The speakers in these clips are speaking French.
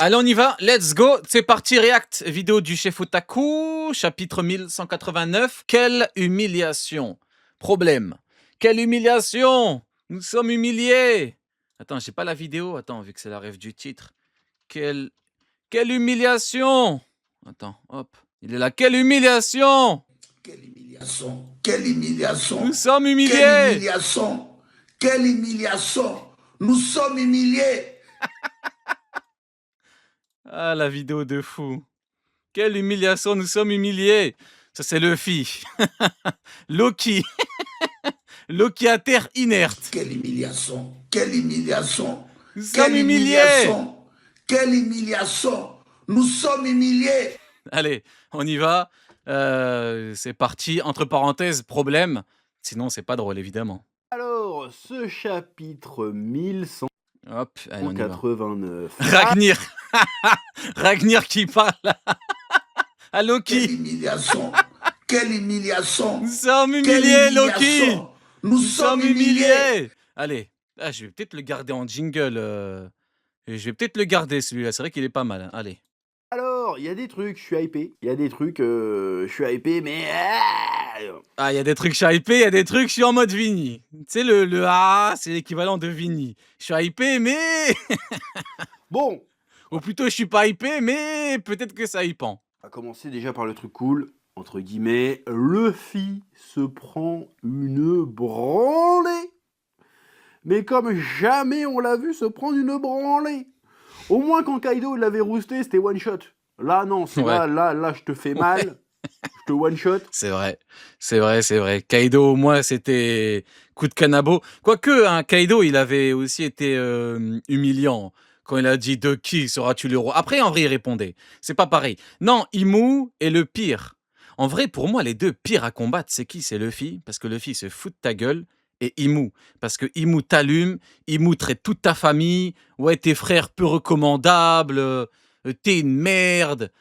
Allez, on y va, let's go, c'est parti, React, vidéo du chef Otaku, chapitre 1189. Quelle humiliation. Problème. Quelle humiliation. Nous sommes humiliés. Attends, j'ai pas la vidéo, attends, vu que c'est la rêve du titre. Quelle humiliation. Attends, hop, il est là, quelle humiliation. Quelle humiliation. Quelle humiliation. Nous sommes humiliés. Quelle humiliation. Quelle humiliation. Nous sommes humiliés. Ah, la vidéo de fou. Quelle humiliation, nous sommes humiliés. Ça, c'est Luffy. Loki. Loki à terre inerte. Quelle humiliation. Quelle humiliation. Nous sommes humiliés. Quelle humiliation. Nous sommes humiliés. Allez, on y va. C'est parti. Entre parenthèses, problème. Sinon, c'est pas drôle, évidemment. Alors, ce chapitre 1189. Hop, allez, on y va. Ragnir. Ragnir qui parle à Loki. Quelle humiliation. Quelle humiliation. Nous sommes humiliés, Loki. Nous sommes humiliés. Allez, là, je vais peut-être le garder en jingle. Je vais peut-être le garder, celui-là. C'est vrai qu'il est pas mal. Hein. Allez. Alors, il y a des trucs, je suis hypé. Il y a des trucs, je suis hypé, mais... Ah, il y a des trucs, je suis hypé. Il y a des trucs, je suis en mode Vini. Tu sais, le A, c'est l'équivalent de Vini. Je suis hypé, mais... Bon. Ou plutôt, je suis pas hypé, mais peut-être que ça hypant. On va commencer déjà par le truc cool. Entre guillemets, Luffy se prend une branlée. Mais comme jamais on l'a vu se prendre une branlée. Au moins quand Kaido l'avait roosté, c'était one shot. Là non, c'est Ouais. là je te fais mal. Ouais. Je te one shot. C'est vrai, c'est vrai, c'est vrai. Kaido, au moins, c'était coup de canabo. Quoique, hein, Kaido, il avait aussi été humiliant quand il a dit de qui seras-tu le roi. Après, en vrai, il répondait. C'est pas pareil. Non, Imu est le pire. En vrai, pour moi, les deux pires à combattre, c'est qui? C'est Luffy, parce que Luffy se fout de ta gueule, et Imu, parce que Imu t'allume, Imu traite toute ta famille. Ouais, tes frères peu recommandables, t'es une merde.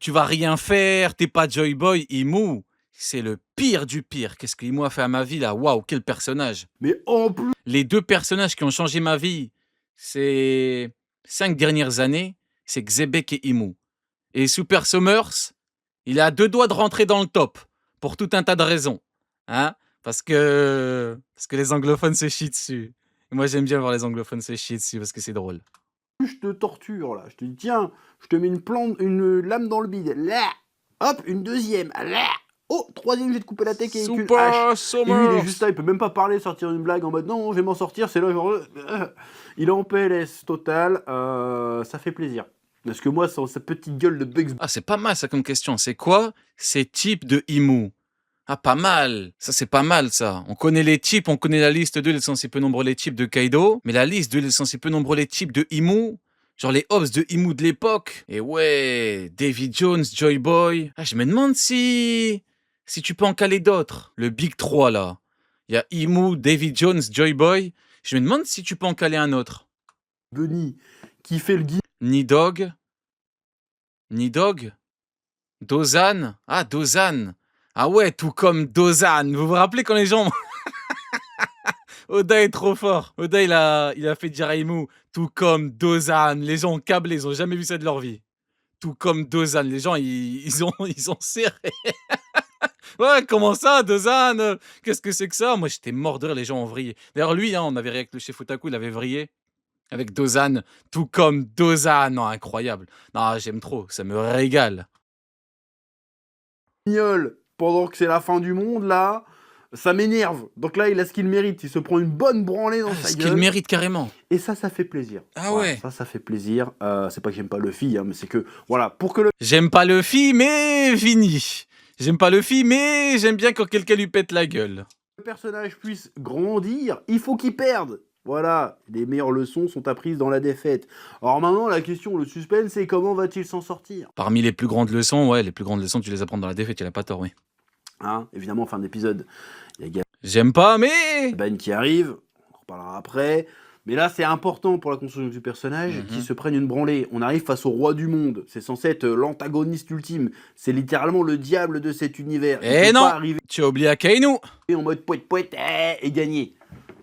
Tu vas rien faire, t'es pas Joy Boy. Imu, c'est le pire du pire. Qu'est-ce que Imu a fait à ma vie là? Waouh, quel personnage. Mais en plus... Les deux personnages qui ont changé ma vie ces 5 dernières années, c'est Xebec et Imu. Et Super Summers, il est à 2 doigts de rentrer dans le top, pour tout un tas de raisons. Hein? Parce que les anglophones se chient dessus. Et moi, j'aime bien voir les anglophones se chier dessus, parce que c'est drôle. Je te torture là, je te dis tiens, je te mets une lame dans le bide, là, hop, une deuxième, là, oh, troisième je vais te couper la tête avec une hache. Et lui il est juste là, il peut même pas parler, sortir une blague en mode non, je vais m'en sortir, c'est là genre, il est en PLS total, ça fait plaisir. Parce que moi, sa petite gueule de Bugs... Ah, c'est pas mal ça comme question, c'est quoi ces types de Imu? Ah, pas mal. Ça, c'est pas mal, ça. On connaît les types, on connaît la liste de les si peu nombreux les types de Kaido, mais la liste de les si peu nombreux les types de Imu, genre les hops de Imu de l'époque. Et ouais, Davy Jones, Joy Boy. Ah, je me demande si tu peux en caler d'autres. Le Big 3, là. Il y a Imu, Davy Jones, Joy Boy. Je me demande si tu peux en caler un autre. Bunny, qui fait le guide. Nidog. Dozan. Ah, Dozan. Ah ouais, tout comme Dozan. Vous vous rappelez quand les gens... Oda est trop fort. Oda, il a fait dire à Imu, tout comme Dozan. Les gens ont câblé, ils ont jamais vu ça de leur vie. Tout comme Dozan. Les gens, ils ont serré. Ouais, comment ça, Dozan? Qu'est-ce que c'est que ça? Moi, j'étais mort de rire, les gens ont vrillé. D'ailleurs, lui, hein, on avait avec le chef Otaku, il avait vrillé. Avec Dozan, tout comme Dozan. Non, incroyable. Non, j'aime trop, ça me régale. Pendant que c'est la fin du monde, là, ça m'énerve. Donc là, il a ce qu'il mérite. Il se prend une bonne branlée dans sa gueule. Ce qu'il mérite carrément. Et ça fait plaisir. Ah voilà, ouais. Ça fait plaisir. C'est pas que j'aime pas Luffy, hein, mais c'est que, voilà, pour que le... J'aime pas Luffy, mais Vini. J'aime pas Luffy, mais j'aime bien quand quelqu'un lui pète la gueule. Le personnage puisse grandir, il faut qu'il perde. Voilà, les meilleures leçons sont apprises dans la défaite. Alors maintenant, la question, le suspense, c'est comment va-t-il s'en sortir? Parmi les plus grandes leçons, ouais, les plus grandes leçons, tu les apprends dans la défaite, il a pas tort, oui. Hein, évidemment, fin d'épisode, il y a J'aime pas, mais... Gaben qui arrive, on en reparlera après. Mais là, c'est important pour la construction du personnage qui se prenne une branlée. On arrive face au roi du monde. C'est censé être l'antagoniste ultime. C'est littéralement le diable de cet univers. Eh non, tu as oublié Akainu. En mode poète et gagner.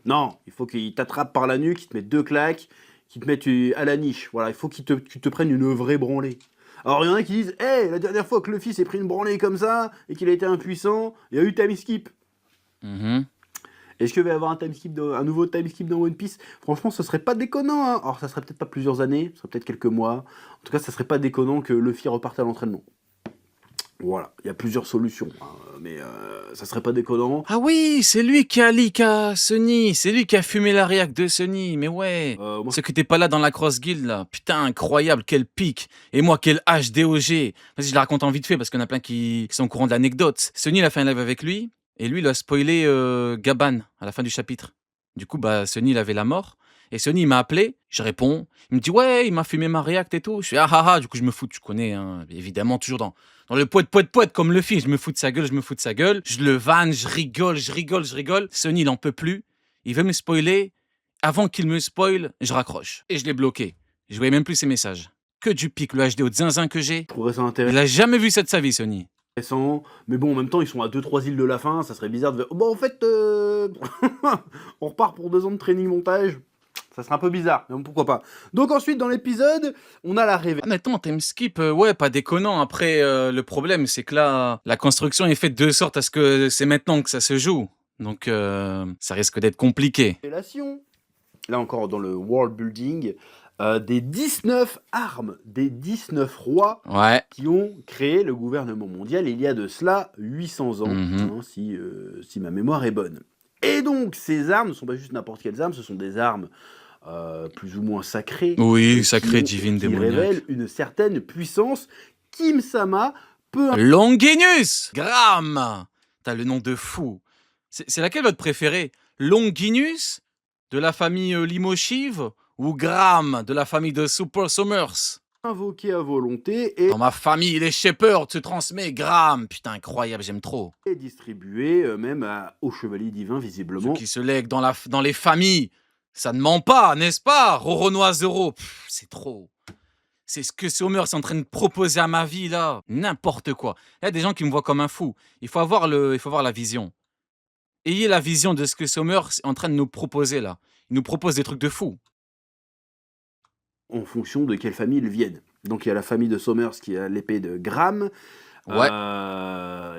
Non, il faut qu'il t'attrape par la nuque, il te met 2 claques, qui te mettent à la niche. Voilà, il faut que tu te prennes une vraie branlée. Alors, il y en a qui disent, hey, la dernière fois que Luffy s'est pris une branlée comme ça, et qu'il a été impuissant, il y a eu time skip. Est-ce qu'il va y avoir un nouveau time skip dans One Piece? Franchement, ce serait pas déconnant. Hein. Alors, ça serait peut-être pas plusieurs années, ça serait peut-être quelques mois. En tout cas, ça serait pas déconnant que Luffy reparte à l'entraînement. Voilà, il y a plusieurs solutions, hein, mais ça serait pas déconnant. Ah oui, c'est lui qui a leak à Sunny, c'est lui qui a fumé la réac de Sunny, mais ouais. C'est que t'es pas là dans la Cross Guild, là. Putain, incroyable, quel pic. Et moi, quel HDOG. Vas-y, je la raconte en vite fait, parce qu'il y en a plein qui sont au courant de l'anecdote. Sunny, il a fait un live avec lui, et lui, il a spoilé Gaban à la fin du chapitre. Du coup, bah, Sunny, il avait la mort. Et Sunny, il m'a appelé, je réponds. Il me dit, ouais, il m'a fumé ma react et tout. Je fais, ah ah ah, du coup, je me fous, tu connais, hein, évidemment, toujours dans le poète, comme le film. Je me fous de sa gueule, Je le vanne, je rigole. Sunny, il en peut plus. Il veut me spoiler. Avant qu'il me spoil, je raccroche. Et je l'ai bloqué. Je voyais même plus ses messages. Que du pic, le HDO de zinzin que j'ai. Je trouverais ça intéressant. Il a jamais vu ça de sa vie, Sunny. Mais bon, en même temps, ils sont à 2-3 îles de la fin. Ça serait bizarre de... Bon, en fait, on repart pour 2 ans de training montage. Ça serait un peu bizarre, mais bon, pourquoi pas. Donc ensuite, dans l'épisode, on a la révélation. Honnêtement, time skip, ouais, pas déconnant. Après, le problème, c'est que là, la construction est faite de sorte à ce que c'est maintenant que ça se joue. Donc, ça risque d'être compliqué. Là encore, dans le world building, des 19 armes, des 19 rois qui ont créé le gouvernement mondial il y a de cela 800 ans, hein, si ma mémoire est bonne. Et donc, ces armes ne sont pas juste n'importe quelles armes, ce sont des armes plus ou moins sacrées. Oui, sacrées, divines, démoniaques. Qui révèlent une certaine puissance. Kim-sama peut... Longinus Gram. T'as le nom de fou. C'est laquelle votre préférée? Longinus, de la famille Limoshiv, ou Gram, de la famille de Super Summers? Invoqué à volonté et... Dans ma famille, les Shepherds se transmet Gram. Putain, incroyable, j'aime trop. Et distribué même aux chevaliers divins, visiblement. Ceux qui se lèguent dans les familles. Ça ne ment pas, n'est-ce pas, Roronois Zero? C'est trop. C'est ce que Sommer est en train de proposer à ma vie, là. N'importe quoi. Il y a des gens qui me voient comme un fou. Il faut avoir la vision. Ayez la vision de ce que Sommer est en train de nous proposer, là. Il nous propose des trucs de fou. En fonction de quelle famille ils viennent. Donc il y a la famille de Somers qui a l'épée de Gram. Ouais.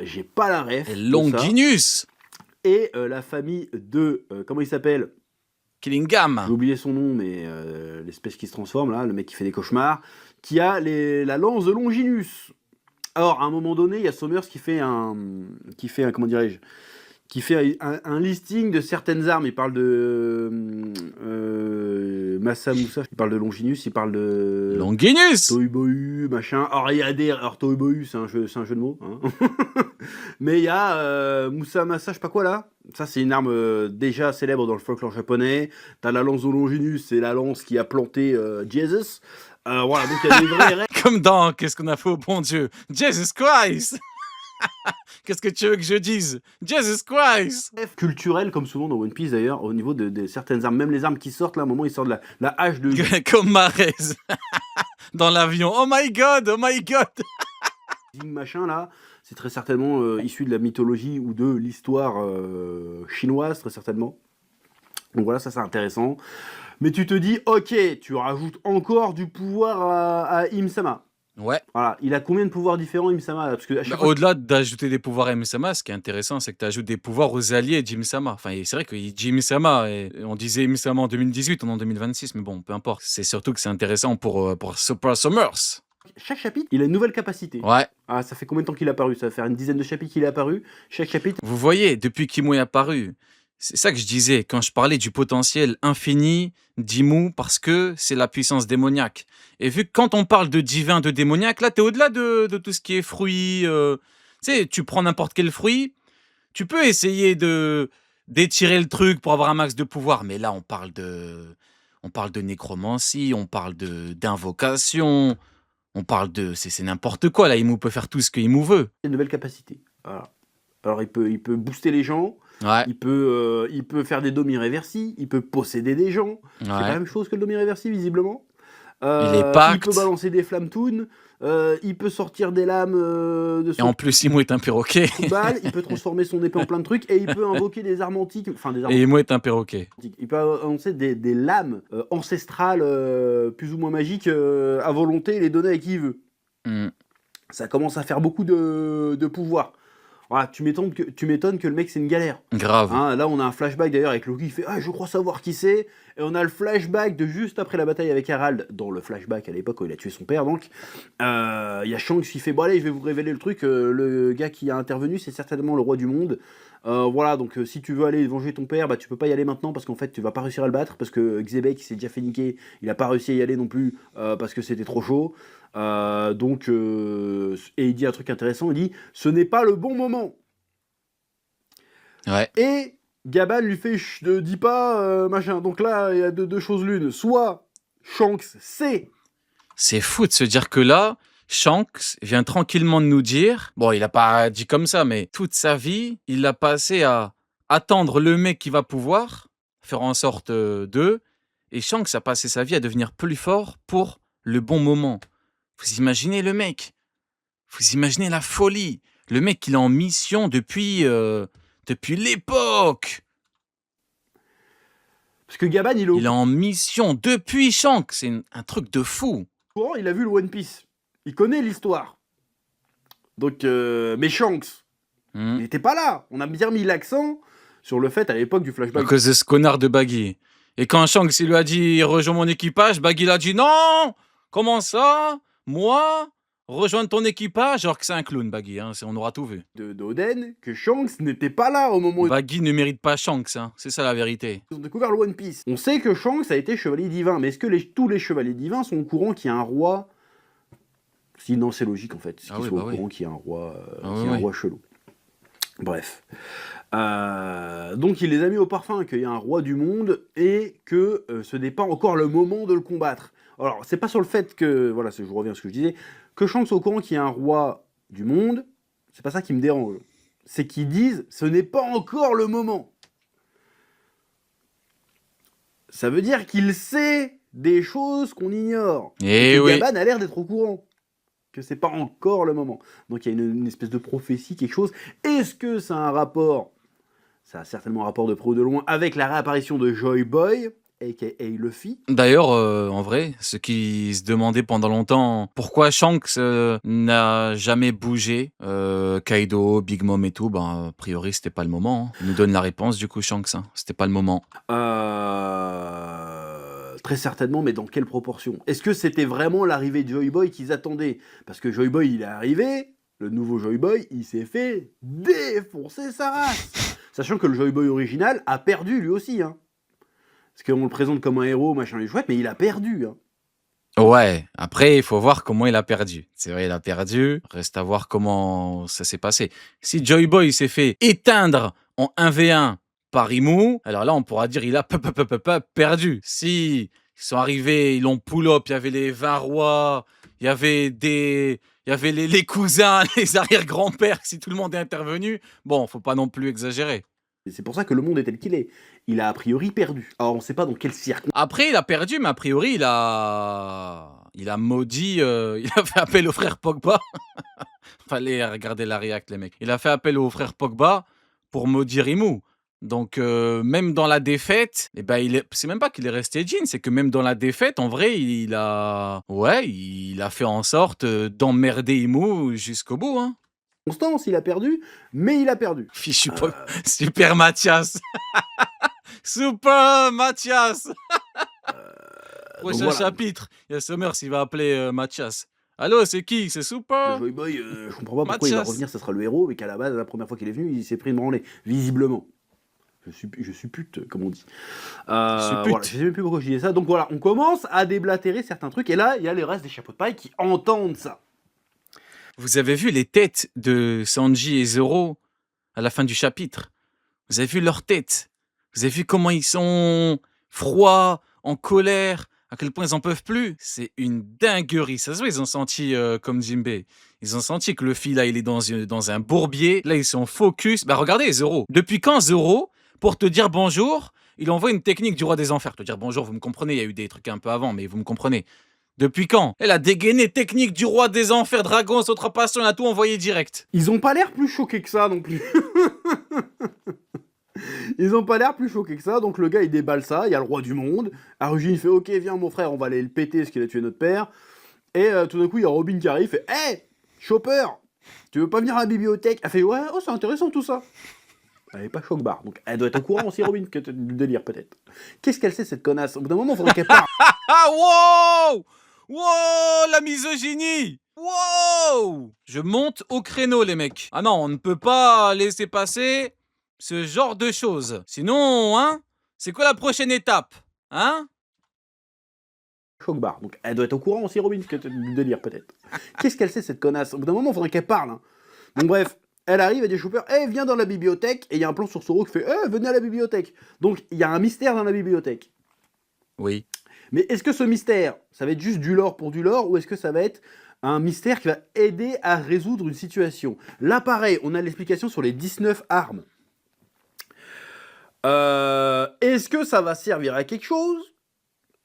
J'ai pas la ref. Et Longinus. Et la famille de... comment il s'appelle? Killingham. J'ai oublié son nom, mais l'espèce qui se transforme, là, le mec qui fait des cauchemars, qui a la lance de Longinus. Alors, à un moment donné, il y a Somers qui fait un comment dirais-je, qui fait un listing de certaines armes. Il parle de Massa Moussa, il parle de Longinus, il parle de... Longinus. Toibohu, machin. Alors, Toibohu, c'est un jeu de mots. Hein. Mais il y a Moussa Massa, je sais pas quoi, là. Ça, c'est une arme déjà célèbre dans le folklore japonais. T'as la lance de Longinus, c'est la lance qui a planté Jesus. Voilà, donc il y a des vraies règles. Comme dans Qu'est-ce qu'on a fait au bon Dieu? Jesus Christ. Qu'est-ce que tu veux que je dise? Jesus Christ! Culturel, comme souvent dans One Piece d'ailleurs, au niveau de certaines armes. Même les armes qui sortent, là, à un moment, ils sortent la hache de... Comme Marez. Dans l'avion. Oh my god, oh my god! Machin, là, c'est très certainement issu de la mythologie ou de l'histoire chinoise, très certainement. Donc voilà, ça c'est intéressant. Mais tu te dis, ok, tu rajoutes encore du pouvoir à Im-sama. Ouais. Voilà, il a combien de pouvoirs différents, Im-sama? Parce que au-delà d'ajouter des pouvoirs à Im-sama, ce qui est intéressant, c'est que tu ajoutes des pouvoirs aux alliés d'Im-sama. Enfin, c'est vrai qu'il dit Im-sama, et on disait Im-sama en 2018, on est en 2026, mais bon, peu importe. C'est surtout que c'est intéressant pour Super Summers. Chaque chapitre, il a une nouvelle capacité. Ouais. Ah, ça fait combien de temps qu'il est apparu? Ça va faire une dizaine de chapitres qu'il est apparu. Chaque chapitre... Vous voyez, depuis qu'Imu est apparu, c'est ça que je disais quand je parlais du potentiel infini d'Imu, parce que c'est la puissance démoniaque. Et vu que quand on parle de divin, de démoniaque, là, t'es au-delà de tout ce qui est fruits. Tu sais, tu prends n'importe quel fruit, tu peux essayer d'étirer le truc pour avoir un max de pouvoir, mais là, on parle de nécromancie, on parle d'invocation, on parle de... C'est n'importe quoi, là. Imu peut faire tout ce que Imu veut. Une nouvelle capacité. Voilà. Alors, il peut booster les gens. Ouais. Il peut faire des dom irréversibles, il peut posséder des gens. C'est pas la même chose que le dom irréversible, visiblement. Il est Il peut pacte. balancer des flamme-toon. Il peut sortir des lames de Et en son plus, Imo est un perroquet. trou de balle. Il peut transformer son épée en plein de trucs. Et il peut invoquer des armes antiques. Enfin, des armes Et Imo est un perroquet. antiques. Il peut annoncer des lames ancestrales plus ou moins magiques à volonté et les donner à qui il veut. Hmm. Ça commence à faire beaucoup de pouvoir. Voilà, tu m'étonnes que le mec c'est une galère. Grave. Hein, là on a un flashback d'ailleurs avec Loki qui fait « Ah je crois savoir qui c'est » et on a le flashback de juste après la bataille avec Harald, dans le flashback à l'époque où il a tué son père donc. Il y a Shanks qui fait « Bon allez je vais vous révéler le truc, le gars qui a intervenu c'est certainement le roi du monde. Voilà donc si tu veux aller venger ton père, bah tu peux pas y aller maintenant parce qu'en fait tu vas pas réussir à le battre parce que Xebec qui s'est déjà fait niquer, il a pas réussi à y aller non plus parce que c'était trop chaud. Et il dit un truc intéressant, il dit « Ce n'est pas le bon moment ». Ouais. Et Gaban lui fait « Chut, ne dis pas machin ». Donc là, il y a deux choses l'une. Soit Shanks sait. C'est fou de se dire que là, Shanks vient tranquillement de nous dire, bon, il a pas dit comme ça, mais toute sa vie, il l'a passé à attendre le mec qui va pouvoir, faire en sorte d'eux, et Shanks a passé sa vie à devenir plus fort pour le bon moment. Vous imaginez le mec? Vous imaginez la folie? Le mec, il est en mission depuis l'époque. Parce que Gaban, il est en mission depuis Shanks. C'est un truc de fou. Courant, il a vu le One Piece. Il connaît l'histoire. Donc, mais Shanks, il n'était pas là. On a bien mis l'accent sur le fait à l'époque du flashback. À cause de ce connard de Baggy. Et quand Shanks il lui a dit rejoins mon équipage, Baggy il a dit non. Comment ça? Moi? Rejoindre ton équipage? Alors que c'est un clown, Baggy, hein, on aura tout vu. D'Oden, que Shanks n'était pas là au moment où Baggy ne mérite pas Shanks, hein. C'est ça la vérité. ils ont découvert le One Piece. On sait que Shanks a été chevalier divin, mais est-ce que tous les chevaliers divins sont au courant qu'il y a un roi? Sinon, c'est logique en fait, qu'ils soient au courant qu'il y a un roi, un roi chelou. Bref. Donc il les a mis au parfum qu'il y a un roi du monde et que ce n'est pas encore le moment de le combattre. Alors, c'est pas sur le fait que, voilà, je reviens à ce que je disais, que Shanks soit au courant qu'il y a un roi du monde, c'est pas ça qui me dérange. C'est qu'ils disent, ce n'est pas encore le moment. Ça veut dire qu'il sait des choses qu'on ignore. Et que Gaban a l'air d'être au courant. Que c'est pas encore le moment. Donc il y a une espèce de prophétie, quelque chose. Est-ce que ça a un rapport? Ça a certainement un rapport de pro ou de loin avec la réapparition de Joy Boy, a.k.a. Luffy. D'ailleurs, en vrai, ceux qui se demandaient pendant longtemps pourquoi Shanks n'a jamais bougé, Kaido, Big Mom et tout, ben, a priori, c'était pas le moment. Hein. Il nous donne la réponse, du coup, Shanks. Hein. C'était pas le moment. Très certainement, mais dans quelle proportion? Est-ce que c'était vraiment l'arrivée de Joy Boy qu'ils attendaient? Parce que Joy Boy, il est arrivé, le nouveau Joy Boy, il s'est fait défoncer sa race. Sachant que le Joy Boy original a perdu lui aussi, hein. Parce qu'on le présente comme un héros, machin et chouette, mais il a perdu, hein. Ouais, après, il faut voir comment il a perdu. C'est vrai, il a perdu. Reste à voir comment ça s'est passé. Si Joy Boy s'est fait éteindre en 1v1 par Imu, alors là, on pourra dire il a perdu. Si ils sont arrivés, ils l'ont pull-up, il y avait les 20 rois, il y avait les cousins, les arrière-grands-pères, si tout le monde est intervenu, bon, faut pas non plus exagérer. C'est pour ça que le monde est tel qu'il est. Il a priori perdu. Alors on sait pas dans quel circonstance. Après, il a perdu, mais a priori, il a maudit, il a fait appel au frère Pogba. Fallait regarder la réact, les mecs. Il a fait appel au frère Pogba pour maudire Imu. Donc, même dans la défaite, eh ben, c'est même pas qu'il est resté jean, c'est que même dans la défaite, en vrai, il a fait en sorte d'emmerder Imu jusqu'au bout. Hein. Il a perdu, mais il a perdu. Fichu Super Mathias. Super Mathias. Prochain chapitre. Il y a Summers, il va appeler Mathias. Allô, c'est qui? C'est Super? Le Joy Boy, je comprends pas pourquoi il va revenir, ça sera le héros, mais qu'à la base, la première fois qu'il est venu, il s'est pris une branlée, visiblement. Je suis pute, comme on dit. Voilà, je sais même plus pourquoi je disais ça. Donc voilà, on commence à déblatérer certains trucs, et là, il y a les restes des chapeaux de paille qui entendent ça. Vous avez vu les têtes de Sanji et Zoro à la fin du chapitre? Vous avez vu leurs têtes? Vous avez vu comment ils sont froids, en colère, à quel point ils en peuvent plus? C'est une dinguerie. Ça se voit, ils ont senti comme Jinbei. Ils ont senti que le fil là, il est dans un bourbier. Là, ils sont focus. Bah regardez Zoro. Depuis quand Zoro, pour te dire bonjour, il envoie une technique du roi des enfers. Te dire bonjour, vous me comprenez, il y a eu des trucs un peu avant, mais vous me comprenez. Depuis quand? Elle a dégainé technique du roi des enfers, dragon, sautrepassant, elle a tout envoyé direct. Ils ont pas l'air plus choqués que ça non plus. Ils ont pas l'air plus choqués que ça, donc le gars il déballe ça, il y a le roi du monde. Arugine fait ok viens mon frère, on va aller le péter ce qu'il a tué notre père. Et tout d'un coup il y a Robin qui arrive, fait hey Chopper, tu veux pas venir à la bibliothèque? Elle fait ouais, oh c'est intéressant tout ça. Elle est pas choc-barre, donc elle doit être au courant aussi Robin que du délire peut-être. Qu'est-ce qu'elle sait cette connasse? Au bout d'un moment faudrait qu'elle parle. Ah wow! Wow, la misogynie! Wow! Je monte au créneau, les mecs. Ah non, on ne peut pas laisser passer ce genre de choses. Sinon, hein? C'est quoi la prochaine étape? Hein? Choc-barre, donc elle doit être au courant aussi Robin que du délire peut-être. Qu'est-ce qu'elle sait cette connasse? Au bout d'un moment faudrait qu'elle parle. Hein. Donc bref, elle arrive, elle dit Chopper, hey viens dans la bibliothèque, et il y a un plan sur Zoro qui fait hey venez à la bibliothèque. Donc il y a un mystère dans la bibliothèque. Oui. Mais est-ce que ce mystère, ça va être juste du lore pour du lore, ou est-ce que ça va être un mystère qui va aider à résoudre une situation? Là, pareil, on a l'explication sur les 19 armes. Est-ce que ça va servir à quelque chose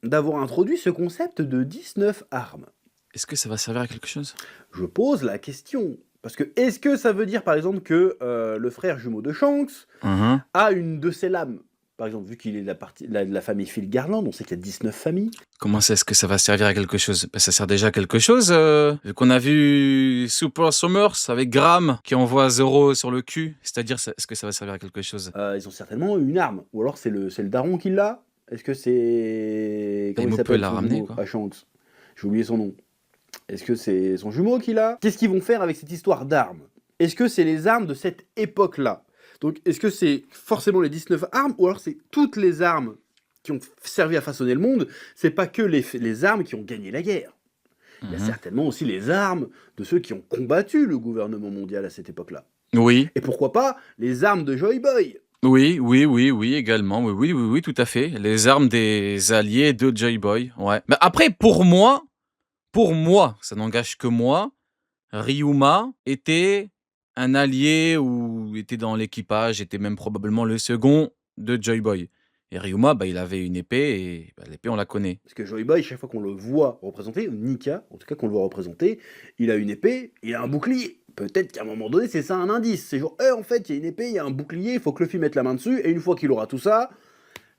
d'avoir introduit ce concept de 19 armes? Est-ce que ça va servir à quelque chose? Je pose la question. Parce que, est-ce que ça veut dire, par exemple, que le frère jumeau de Shanks a une de ses lames? Par exemple, vu qu'il est de la famille Phil Garland, on sait qu'il y a 19 familles. Comment est-ce que ça va servir à quelque chose? Ça sert déjà à quelque chose, vu qu'on a vu Super Summers avec Graham qui envoie Zoro sur le cul. C'est-à-dire, est-ce que ça va servir à quelque chose? Ils ont certainement une arme. Ou alors c'est le daron qui l'a. Est-ce que c'est... Comment il peut s'appelle la son ramener, jumeau quoi. à Shanks? J'ai oublié son nom. Est-ce que c'est son jumeau qui l'a? Qu'est-ce qu'ils vont faire avec cette histoire d'armes? Est-ce que c'est les armes de cette époque-là? Donc, est-ce que c'est forcément les 19 armes, ou alors c'est toutes les armes qui ont servi à façonner le monde? C'est pas que les armes qui ont gagné la guerre. Il y a certainement aussi les armes de ceux qui ont combattu le gouvernement mondial à cette époque-là. Oui. Et pourquoi pas les armes de Joy Boy? Oui, également. Oui, tout à fait. Les armes des alliés de Joy Boy. Ouais. Mais après, pour moi, ça n'engage que moi, Ryuma était un allié ou était dans l'équipage, était même probablement le second de Joy Boy. Et Ryuma, il avait une épée et l'épée, on la connaît. Parce que Joy Boy, chaque fois qu'on le voit représenté, Nika, en tout cas qu'on le voit représenté, il a une épée, il a un bouclier. Peut-être qu'à un moment donné, c'est ça un indice. C'est genre, en fait, il y a une épée, il y a un bouclier, il faut que Luffy mette la main dessus, et une fois qu'il aura tout ça,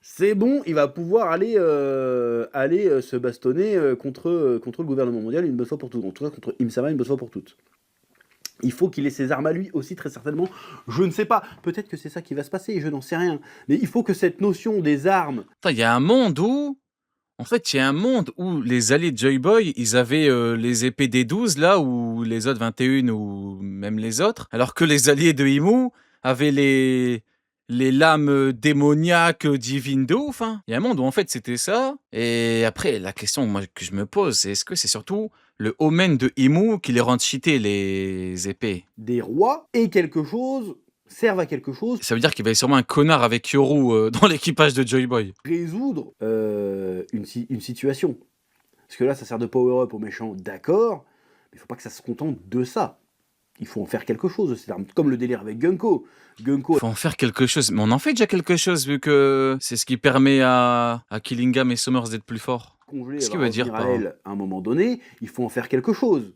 c'est bon, il va pouvoir aller se bastonner contre le gouvernement mondial une bonne fois pour toutes. En tout cas, contre Imsama une bonne fois pour toutes. Il faut qu'il ait ses armes à lui aussi, très certainement. Je ne sais pas. Peut-être que c'est ça qui va se passer, je n'en sais rien. Mais il faut que cette notion des armes... Attends, il y a un monde où... En fait, il y a un monde où les alliés de Joy Boy, ils avaient les épées des 12, là, ou les autres 21, ou même les autres, alors que les alliés de Imu avaient les lames démoniaques divines de ouf. Hein. Il y a un monde où, en fait, c'était ça. Et après, la question que je me pose, c'est est-ce que c'est surtout le omen de Imu qui les rend cheater, les épées? Des rois et quelque chose... servent à quelque chose. Ça veut dire qu'il va y avoir sûrement un connard avec Yoru dans l'équipage de Joy Boy. Résoudre une situation. Parce que là, ça sert de power-up aux méchants, d'accord, mais il faut pas que ça se contente de ça. Il faut en faire quelque chose de ces armes. Comme le délire avec Gunko. Il faut en faire quelque chose. Mais on en fait déjà quelque chose, vu que c'est ce qui permet à Killingham et Summers d'être plus forts. Qu'est-ce qu'il veut dire par elle à un moment donné, il faut en faire quelque chose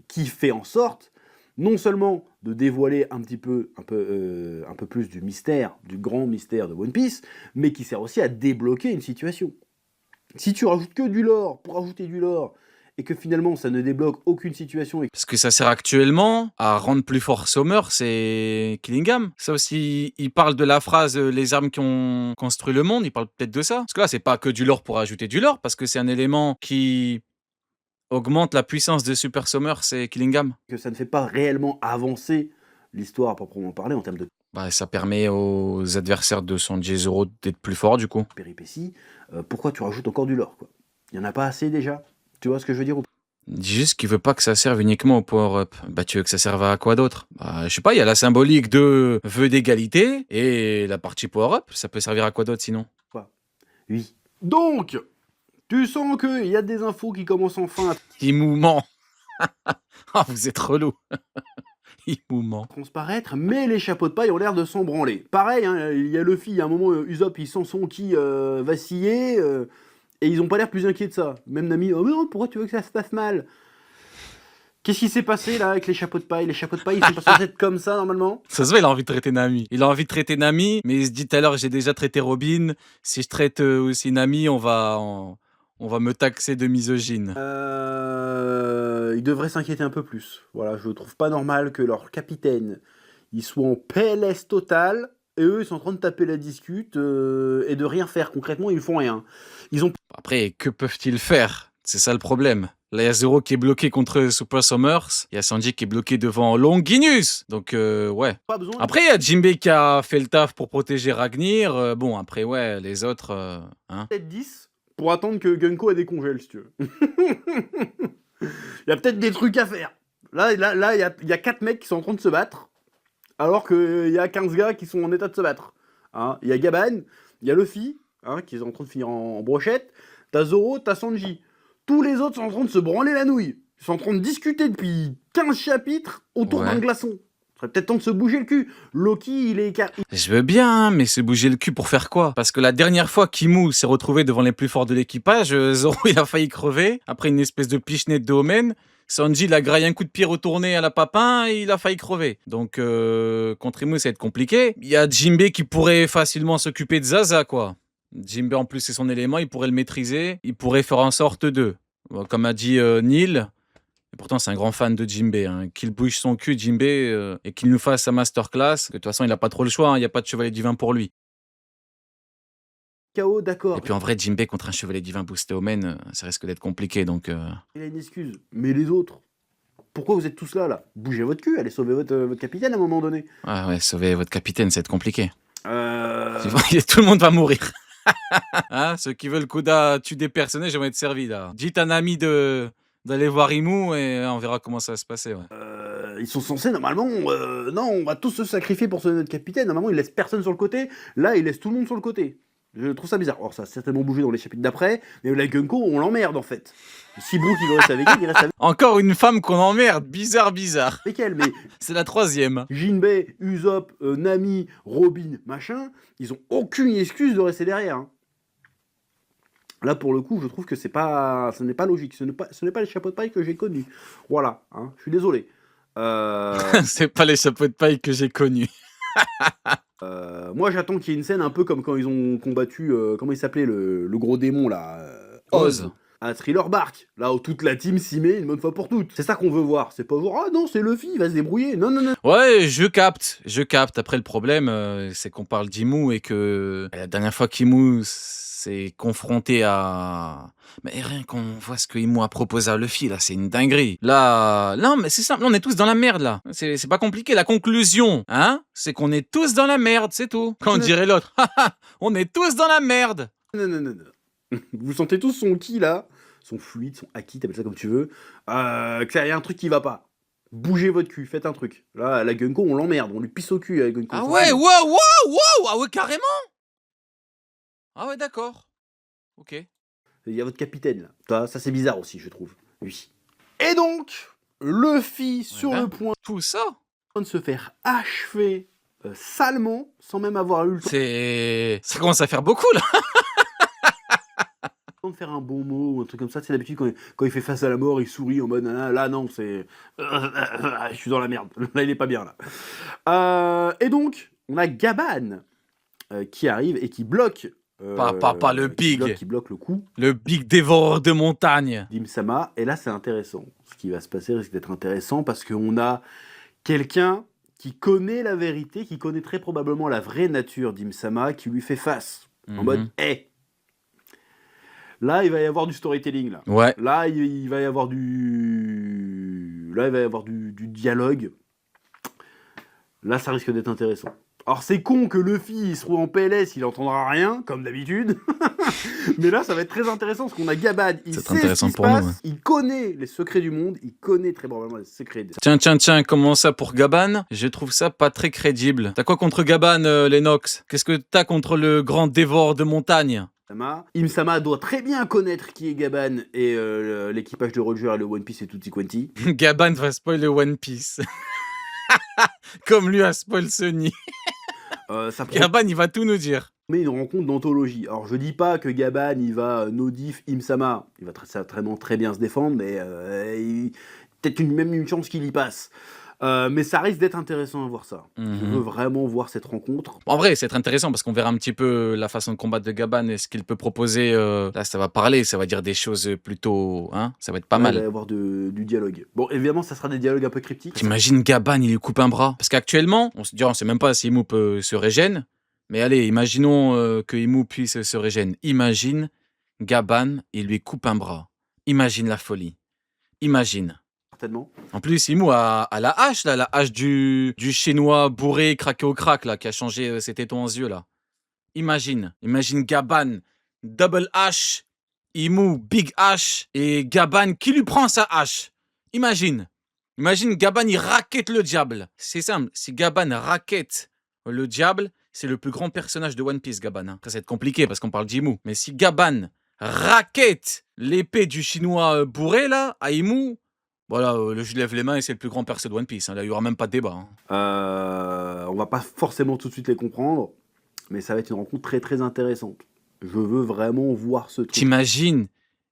qui fait en sorte non seulement de dévoiler un peu plus du mystère, du grand mystère de One Piece, mais qui sert aussi à débloquer une situation. Si tu rajoutes que du lore pour rajouter du lore, et que finalement ça ne débloque aucune situation... Parce que ça sert actuellement à rendre plus fort Summers et Killingham. Ça aussi, il parle de la phrase « les armes qui ont construit le monde », il parle peut-être de ça. Parce que là, c'est pas que du lore pour ajouter du lore, parce que c'est un élément qui augmente la puissance de Super Summers et Killingham. Que ça ne fait pas réellement avancer l'histoire à proprement parler en termes de... ça permet aux adversaires de Sanji et Zoro d'être plus forts du coup. Péripéties. Pourquoi tu rajoutes encore du lore, quoi? Il y en a pas assez déjà? Tu vois ce que je veux dire? Dis juste qu'il veut pas que ça serve uniquement au power-up. Tu veux que ça serve à quoi d'autre? Je sais pas, il y a la symbolique de vœu d'égalité et la partie power-up, ça peut servir à quoi d'autre sinon? Oui. Donc, tu sens qu'il y a des infos qui commencent enfin à... Imu ment. Ah, vous êtes relou. Imu ment. Transparaître, mais les chapeaux de paille ont l'air de s'en branler. Pareil, hein, il y a Luffy, il y a un moment, Usopp, il sent son ki vaciller, Et ils ont pas l'air plus inquiets de ça. Même Nami, oh mais non, pourquoi tu veux que ça se passe mal? Qu'est-ce qui s'est passé là avec les chapeaux de paille? Les chapeaux de paille, ils sont pas censés être comme ça normalement? Ça se voit, il a envie de traiter Nami. Il a envie de traiter Nami, mais il se dit tout à l'heure, j'ai déjà traité Robin. Si je traite aussi Nami, on va me taxer de misogyne. Ils devraient s'inquiéter un peu plus. Voilà, je trouve pas normal que leur capitaine, il soit en PLS total, et eux, ils sont en train de taper la discute et de rien faire. Concrètement, ils font rien. Après, que peuvent-ils faire? C'est ça le problème. Là, il y a Zoro qui est bloqué contre Super Summers. Il y a Sanji qui est bloqué devant Longinus. Donc, ouais. Pas besoin. Après, il y a Jinbei qui a fait le taf pour protéger Ragnir. Bon, après, ouais, les autres... hein. Peut-être 10 pour attendre que Gunko ait des congèles, si tu veux. Il y a peut-être des trucs à faire. Là, il y a 4 mecs qui sont en train de se battre, alors qu'il y a 15 gars qui sont en état de se battre. Hein, il y a Gaban, il y a Luffy, hein, qui est en train de finir en brochette, t'as Zoro, t'as Sanji. Tous les autres sont en train de se branler la nouille. Ils sont en train de discuter depuis 15 chapitres autour d'un glaçon. Ce serait peut-être temps de se bouger le cul. Loki, il est... Je veux bien, mais se bouger le cul pour faire quoi? Parce que la dernière fois qu'Imu s'est retrouvé devant les plus forts de l'équipage, Zoro, il a failli crever. Après une espèce de pichenette de Omen, Sanji, il a graillé un coup de pied retourné à la papin et il a failli crever. Donc, contre Imu, ça va être compliqué. Il y a Jinbei qui pourrait facilement s'occuper de Zaza, quoi. Jinbei, en plus, c'est son élément, il pourrait le maîtriser. Il pourrait faire en sorte de... Comme a dit Neil... Et pourtant, c'est un grand fan de Jinbei. Hein. Qu'il bouge son cul, Jinbei, et qu'il nous fasse sa masterclass. Que de toute façon, il n'a pas trop le choix. Il n'y a pas de chevalier divin pour lui. KO, d'accord. Et puis en vrai, Jinbei contre un chevalier divin boosté Omen, ça risque d'être compliqué. Donc, Il a une excuse. Mais les autres, pourquoi vous êtes tous là? Bougez votre cul, allez sauver votre capitaine à un moment donné. Ouais, sauver votre capitaine, ça va être compliqué. Tout le monde va mourir. Hein, ceux qui veulent Koda tue des personnages vont être servis là. Dites à un ami d'aller voir Imu et on verra comment ça va se passer. Ouais. Ils sont censés normalement, non, on va tous se sacrifier pour sauver notre capitaine. Normalement, ils laissent personne sur le côté. Là, ils laissent tout le monde sur le côté. Je trouve ça bizarre. Alors, ça a certainement bougé dans les chapitres d'après, mais la Gunko, on l'emmerde en fait. Si Brook il reste avec elle, il reste avec Encore une femme qu'on emmerde, bizarre. elle, mais c'est la 3e. Jinbei, Usopp, Nami, Robin, machin, ils ont aucune excuse de rester derrière. Hein. Là, pour le coup, je trouve que ce n'est pas logique. Ce n'est pas les chapeaux de paille que j'ai connus. Voilà, hein, je suis désolé. C'est pas les chapeaux de paille que j'ai connus. Moi, j'attends qu'il y ait une scène un peu comme quand ils ont combattu, comment il s'appelait, le gros démon, là Oz. À Thriller Bark, là où toute la team s'y met une bonne fois pour toutes. C'est ça qu'on veut voir. C'est pas voir, ah non, c'est Luffy, il va se débrouiller. Non. Ouais, je capte. Après, le problème, c'est qu'on parle d'Imu et que la dernière fois qu'Imu s'est confronté à... Mais rien qu'on voit ce que Imu a proposé à Luffy, là, c'est une dinguerie. Là, non, mais c'est simple, on est tous dans la merde, là. C'est pas compliqué. La conclusion, hein, c'est qu'on est tous dans la merde, c'est tout. Quand on dirait l'autre, on est tous dans la merde. Non. Vous sentez tous son ki, là, son fluide, son haki, t'appelles ça comme tu veux, qu'il y a un truc qui va pas. Bougez votre cul, faites un truc. Là, la Gunko, on l'emmerde, on lui pisse au cul avec Gunko. Ah ouais, wow, ah ouais, carrément. Ah ouais, d'accord. Ok. Il y a votre capitaine, là. Ça c'est bizarre aussi, je trouve. Oui. Et donc, Luffy sur le point tout ça de se faire achever salement, sans même avoir eu le temps. Ça commence à faire beaucoup, là. De faire un bon mot ou un truc comme ça. C'est d'habitude quand il fait face à la mort, il sourit en mode là non, c'est je suis dans la merde. Là il est pas bien là. Et donc on a Gaban qui arrive et qui bloque pas le big qui bloque le coup. Le big dévoreur de montagne d'Im-sama. Et là c'est intéressant. Ce qui va se passer risque d'être intéressant parce qu'on a quelqu'un qui connaît la vérité, qui connaît très probablement la vraie nature d'Im-sama, qui lui fait face en mode hey. Là, il va y avoir du storytelling. Là, ouais. Là, il va y avoir du dialogue. Là, ça risque d'être intéressant. Alors, c'est con que Luffy se trouve en PLS, il entendra rien, comme d'habitude. Mais là, ça va être très intéressant, parce qu'on a Gaban, il sait ce qui se passe, il connaît les secrets du monde, il connaît très probablement les secrets... Tiens, comment ça pour Gaban? Je trouve ça pas très crédible. T'as quoi contre Gaban, Lennox? Qu'est-ce que t'as contre le grand dévoreur de montagne? Im-sama doit très bien connaître qui est Gaban et l'équipage de Roger et le One Piece et Tutti Quanti. Gaban va spoil le One Piece. Comme lui a spoil Sunny. Gaban, il va tout nous dire. Mais une rencontre d'anthologie. Alors je dis pas que Gaban il va no diff Imsama, il va certainement très bien se défendre, mais peut-être même une chance qu'il y passe. Mais ça risque d'être intéressant à voir ça. Je veux vraiment voir cette rencontre. En vrai, c'est très intéressant parce qu'on verra un petit peu la façon de combattre de Gaban et ce qu'il peut proposer. Là, ça va parler, ça va dire des choses plutôt... Hein, ça va être pas Il va y mal. avoir du dialogue. Bon, évidemment, ça sera des dialogues un peu cryptiques. T'imagines Gaban, il lui coupe un bras. Parce qu'actuellement, on sait même pas si Imo peut se régène. Mais allez, imaginons que Imo puisse se régène. Imagine Gaban, il lui coupe un bras. Imagine la folie. Imagine. Certainement. En plus, Imo a la hache, là, la hache du chinois bourré, craqué au crack, là, qui a changé ses tétons aux yeux, là. Imagine Gaban, double H, Imo, big H, et Gaban qui lui prend sa hache. Imagine Gaban, il raquette le diable. C'est simple, si Gaban raquette le diable, c'est le plus grand personnage de One Piece, Gaban. Après, ça va être compliqué parce qu'on parle d'Imu. Mais si Gaban raquette l'épée du chinois bourré, là, à Imu, voilà, je lève les mains et c'est le plus grand perso de One Piece. Là, il n'y aura même pas de débat. On va pas forcément tout de suite les comprendre, mais ça va être une rencontre très très intéressante. Je veux vraiment voir ce truc. T'imagines,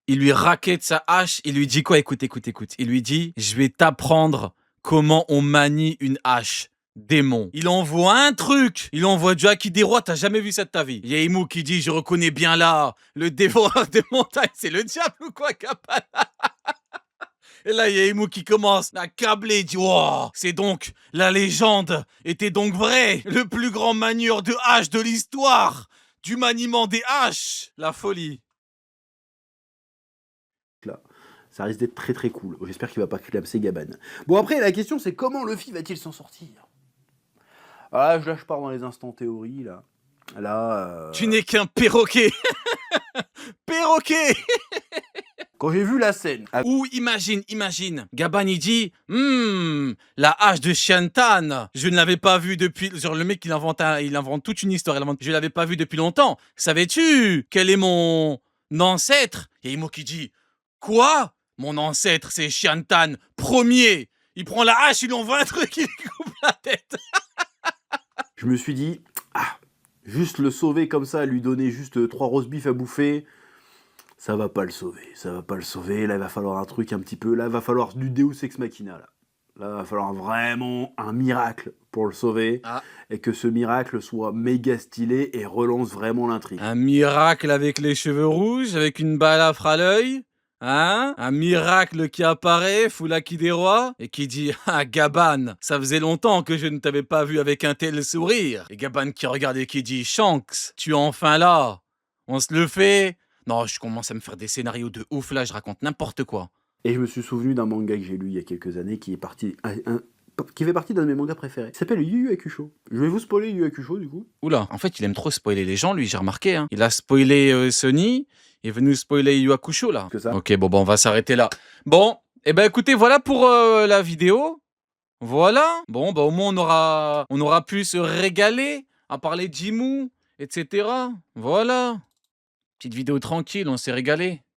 il lui raquette sa hache, il lui dit quoi? Écoute. Il lui dit, je vais t'apprendre comment on manie une hache. Démon. Il envoie un truc. Il envoie du haki des rois, t'as jamais vu ça de ta vie. Il y a Imu qui dit, je reconnais bien là, le dévoreur des montagnes, c'est le diable ou quoi, Gaban? Et là, il y a Imu qui commence à câbler, il dit, oh, c'est donc, la légende était donc vraie. Le plus grand manieur de hache de l'histoire. Du maniement des haches. La folie. Là. Ça risque d'être très très cool. J'espère qu'il va pas clamser Gaban. Bon, après, la question c'est comment Luffy va-t-il s'en sortir? Ah, là, je pars dans les instants théorie, là. Tu n'es qu'un perroquet. Perroquet. Quand j'ai vu la scène... Ou imagine. Gaban, il dit, la hache de Shantan, je ne l'avais pas vue depuis... Genre, le mec, il invente toute une histoire. Je l'avais pas vue depuis longtemps. Savais-tu quel est mon ancêtre? Il y a Imo qui dit, quoi? Mon ancêtre, c'est Shantan, premier. Il prend la hache, il lui envoie un truc, il lui coupe la tête. Je me suis dit, juste le sauver comme ça, lui donner juste 3 roast beef à bouffer, ça va pas le sauver. Là, il va falloir un truc un petit peu... Là, il va falloir du Deus Ex Machina, là. Là, il va falloir vraiment un miracle pour le sauver. Et que ce miracle soit méga stylé et relance vraiment l'intrigue. Un miracle avec les cheveux rouges, avec une balafre à l'œil. Hein? Un miracle qui apparaît, Foulaki des rois, et qui dit « Ah, Gaban, ça faisait longtemps que je ne t'avais pas vu avec un tel sourire. » Et Gaban qui regarde et qui dit « Shanks, tu es enfin là. On se le fait ?» Non, je commence à me faire des scénarios de ouf, là, je raconte n'importe quoi. Et je me suis souvenu d'un manga que j'ai lu il y a quelques années qui fait partie d'un de mes mangas préférés. Il s'appelle Yu Yu Hakusho. Je vais vous spoiler Yu Yu Hakusho, du coup. Oula, en fait, il aime trop spoiler les gens, lui, j'ai remarqué. Hein. Il a spoilé Sony, il est venu spoiler Yu Yu Hakusho, là. Que ça. Ok, bon, on va s'arrêter là. Bon, eh ben écoutez, voilà pour la vidéo. Voilà. Bon, au moins, on aura pu se régaler à parler d'Imu, etc. Voilà. Petite vidéo tranquille, on s'est régalé.